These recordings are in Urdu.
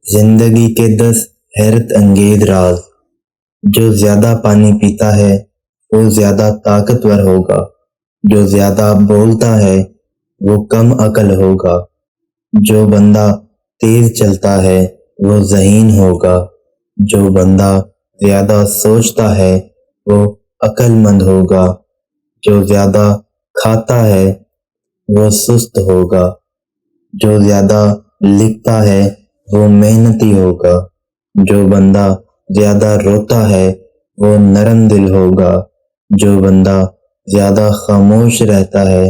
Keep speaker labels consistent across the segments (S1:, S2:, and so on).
S1: زندگی کے 10 حیرت انگیز راز۔ جو زیادہ پانی پیتا ہے وہ زیادہ طاقتور ہوگا، جو زیادہ بولتا ہے وہ کم عقل ہوگا، جو بندہ تیز چلتا ہے وہ ذہین ہوگا، جو بندہ زیادہ سوچتا ہے وہ عقل مند ہوگا، جو زیادہ کھاتا ہے وہ سست ہوگا، جو زیادہ لکھتا ہے وہ محنتی ہوگا، جو بندہ زیادہ روتا ہے وہ نرم دل ہوگا، جو بندہ زیادہ خاموش رہتا ہے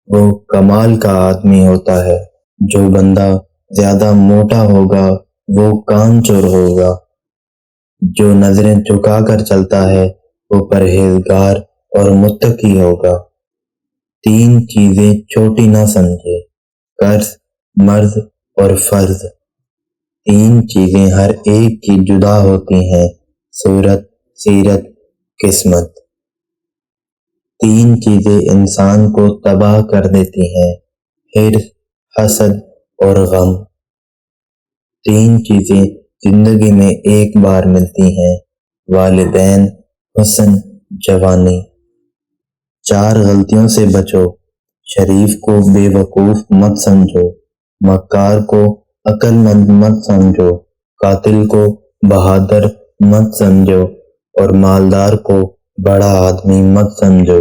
S1: وہ کمال کا آدمی ہوتا ہے، جو بندہ زیادہ موٹا ہوگا وہ کام چور ہوگا، جو نظریں جھکا کر چلتا ہے وہ پرہیزگار اور متقی ہوگا۔ 3 چیزیں چھوٹی نہ سمجھے، قرض، مرض اور فرض۔ 3 چیزیں ہر ایک کی جدا ہوتی ہیں، صورت، سیرت، قسمت۔ 3 چیزیں انسان کو تباہ کر دیتی ہیں، حرص، حسد اور غم۔ 3 چیزیں زندگی میں ایک بار ملتی ہیں، والدین، حسن، جوانی۔ 4 غلطیوں سے بچو، شریف کو بے وقوف مت سمجھو، مکار کو عقل مند مت سمجھو، قاتل کو بہادر مت سمجھو اور مالدار کو بڑا آدمی مت سمجھو۔